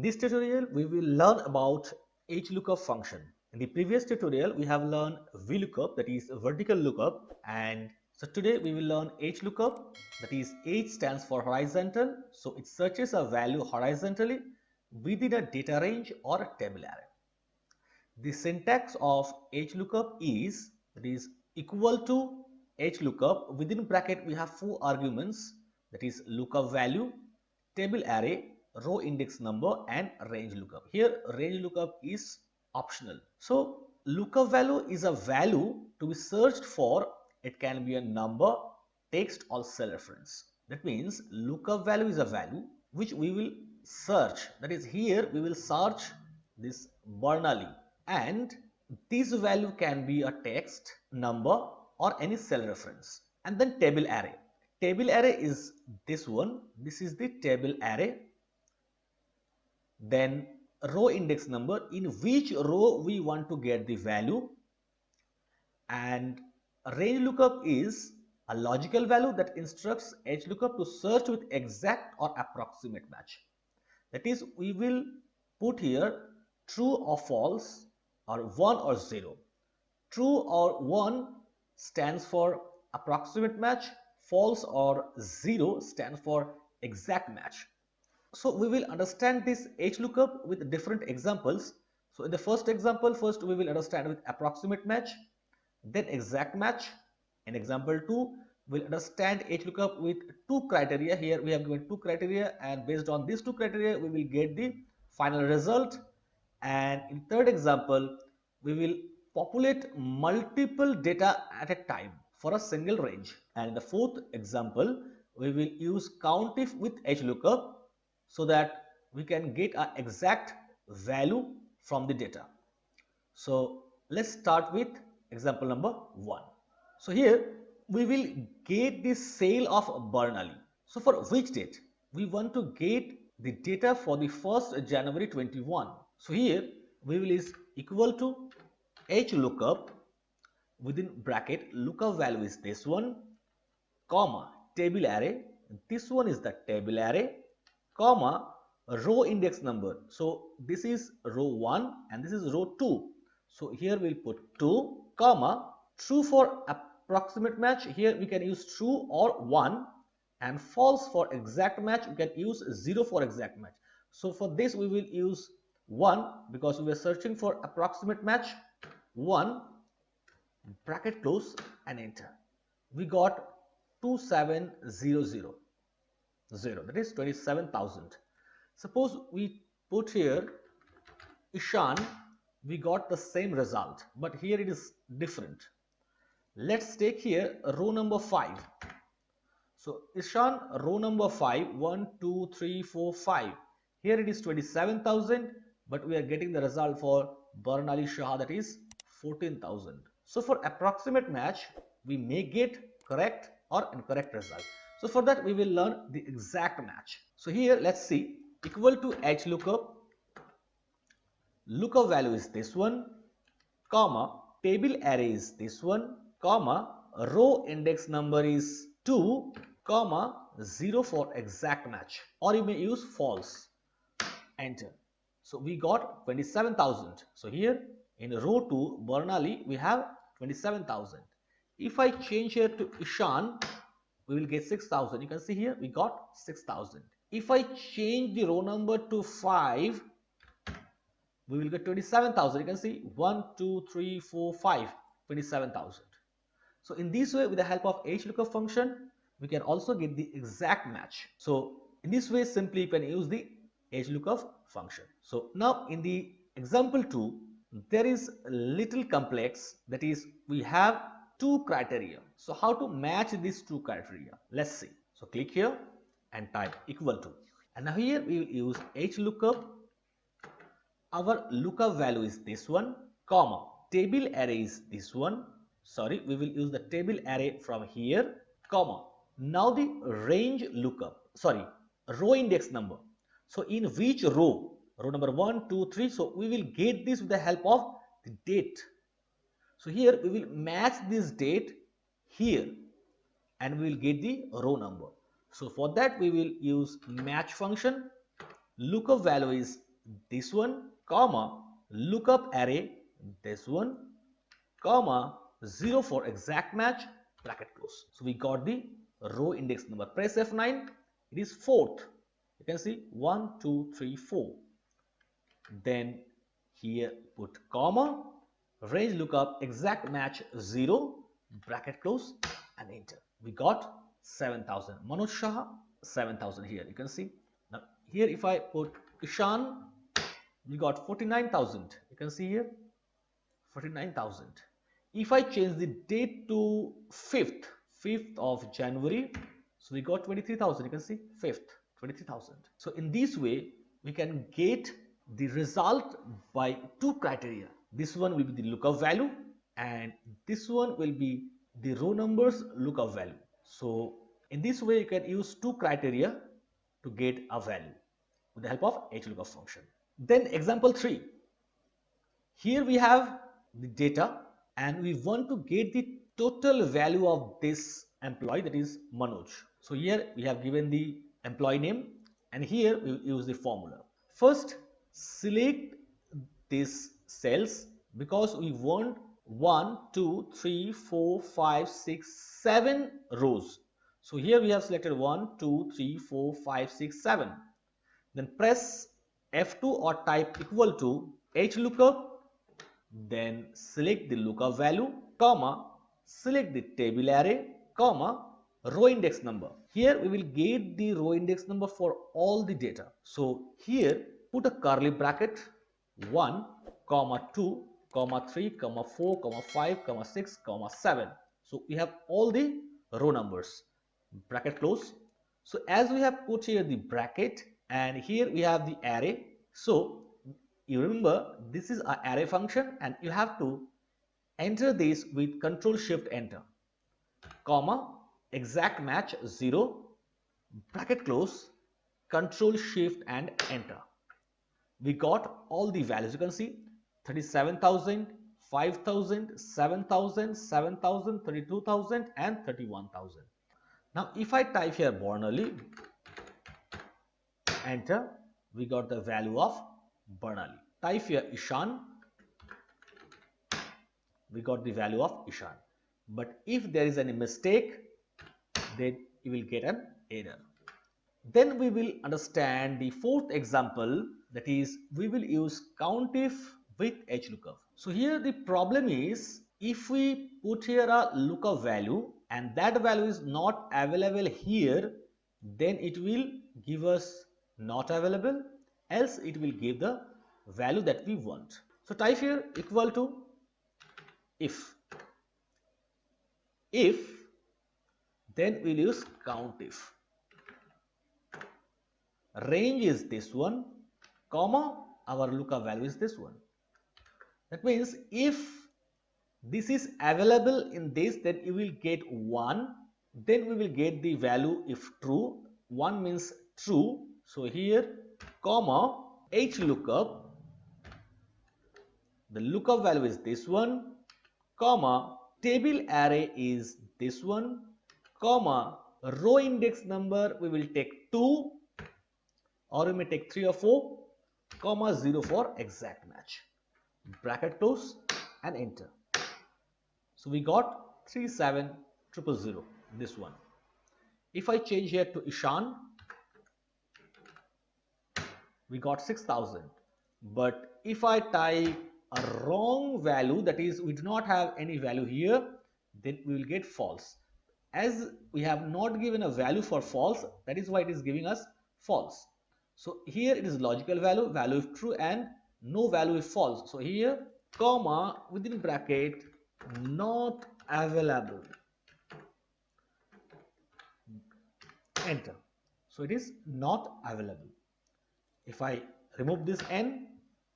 In this tutorial, we will learn about HLOOKUP function. In the previous tutorial, we have learned VLOOKUP, that is vertical lookup, and so today we will learn HLOOKUP, that is H stands for horizontal, so it searches a value horizontally within a data range or a table array. The syntax of HLOOKUP is, that is equal to HLOOKUP. Within bracket we have four arguments, that is lookup value, table array, row index number and range lookup. Here range lookup is optional. So lookup value is a value to be searched for. It can be a number, text or cell reference. That means lookup value is a value which we will search. That is, here we will search this Bernoulli, and this value can be a text, number or any cell reference. And then table array. Table array is this one. This is the table array. Then row index number, in which row we want to get the value. And range lookup is a logical value that instructs HLOOKUP to search with exact or approximate match. That is, we will put here true or false or 1 or 0. True or 1 stands for approximate match, false or 0 stands for exact match. So we will understand this HLOOKUP with different examples. So in the first example, first we will understand with approximate match, then exact match. In example 2, we'll understand HLOOKUP with two criteria. Here we have given two criteria, and based on these two criteria we will get the final result. And in third example, we will populate multiple data at a time for a single range. And in the fourth example, we will use COUNTIF with HLOOKUP so that we can get an exact value from the data. So let's start with example number 1. So here we will get the sale of Bernoulli. So for which date? We want to get the data for the 1st January 21. So here we will is equal to HLOOKUP, within bracket lookup value is this one, comma table array, this one is the table array, comma row index number. So this is row 1 and this is row 2. So here we'll put 2, comma true for approximate match. Here we can use true or 1, and false for exact match we can use 0 for exact match. So for this we will use 1 because we are searching for approximate match. 1, bracket close and enter. We got 2700, that is 27,000. Suppose we put here Ishan, we got the same result, but here it is different. Let's take here row number 5. So Ishan, row number 5, 1, 2, 3, 4, 5. Here it is 27,000, but we are getting the result for Bernoulli Shah, that is 14,000. So for approximate match, we may get correct or incorrect result. So for that, we will learn the exact match. So here, let's see, equal to HLOOKUP, lookup value is this one, comma, table array is this one, comma, row index number is 2, comma, 0 for exact match, or you may use false, enter. So we got 27,000. So here in row 2 Bernoulli we have 27,000. If I change here to Ishan, we will get 6,000. You can see here we got 6,000. If I change the row number to 5, we will get 27,000. You can see 1, 2, 3, 4, 5, 27,000. So in this way, with the help of HLOOKUP function, we can also get the exact match. So in this way, simply you can use the HLOOKUP function. So now in the example 2, there is a little complex, that is we have two criteria. So how to match these two criteria? Let's see. So click here and type equal to. And now here we will use HLOOKUP. Our lookup value is this one, comma, table array is this one. Sorry, we will use the table array from here, comma. Now the range lookup, sorry, row index number. So in which row? Row number 1, 2, 3. So we will get this with the help of the date. So here we will match this date here and we will get the row number. So for that we will use match function. Lookup value is this one, comma, lookup array, this one, comma, 0 for exact match, bracket close. So we got the row index number. Press F9, it is 4th. You can see 1, 2, 3, 4. Then here put comma, range lookup exact match 0, bracket close, and enter. We got 7,000. Manoj Shah, 7,000 here. You can see. Now here if I put Ishan, we got 49,000. You can see here 49,000. If I change the date to 5th of January, so we got 23,000. You can see 5th, 23,000. So in this way, we can get the result by two criteria. This one will be the lookup value and this one will be the row numbers lookup value. So in this way, you can use two criteria to get a value with the help of HLOOKUP function. Then example 3. Here we have the data and we want to get the total value of this employee, that is Manoj. So here we have given the employee name and here we use the formula. First, select these cells because we want 1, 2, 3, 4, 5, 6, 7 rows. So here we have selected 1, 2, 3, 4, 5, 6, 7. Then press F2 or type equal to HLOOKUP. Then select the lookup value, comma, select the table array, comma, row index number. Here we will get the row index number for all the data. So here put a curly bracket 1, comma 2, comma 3, comma 4, comma 5, comma 6, comma 7. So we have all the row numbers. Bracket close. So as we have put here the bracket and here we have the array. So you remember this is an array function and you have to enter this with Control Shift Enter, comma, exact match 0, bracket close, Control Shift and Enter. We got all the values. You can see 37,000, 5,000, 7,000, 7,000, 32,000 and 31,000. Now if I type here Bernally, enter, we got the value of Bernally. Type here Ishan, we got the value of Ishan. But if there is any mistake, then you will get an error. Then we will understand the fourth example, that is we will use COUNTIF with HLOOKUP. So here the problem is if we put here a lookup value and that value is not available here, then it will give us not available, else it will give the value that we want. So type here equal to if, then we'll use COUNTIF. Range is this one, comma, our lookup value is this one. That means if this is available in this, then you will get 1, then we will get the value if true. 1 means true. So here, comma, HLOOKUP, the lookup value is this one, comma, table array is this one, comma, row index number we will take 2 or we may take 3 or 4, comma 0 for exact match. Bracket close and enter. So we got 37,000, this one. If I change here to Ishan, we got 6,000. But if I type a wrong value, that is we do not have any value here, then we will get false. As we have not given a value for false, that is why it is giving us false. So here it is logical value, value if true and no value if false. So here, comma, within bracket, not available. Enter. So it is not available. If I remove this n,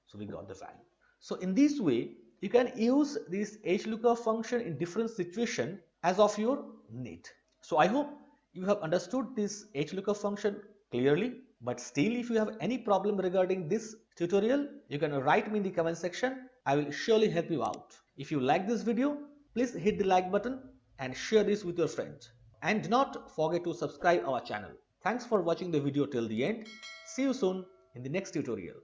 so we got the value. So in this way, you can use this HLOOKUP function in different situations as of your need. So I hope you have understood this HLOOKUP function clearly. But still, if you have any problem regarding this tutorial, you can write me in the comment section. I will surely help you out. If you like this video, please hit the like button and share this with your friends. And do not forget to subscribe our channel. Thanks for watching the video till the end. See you soon in the next tutorial.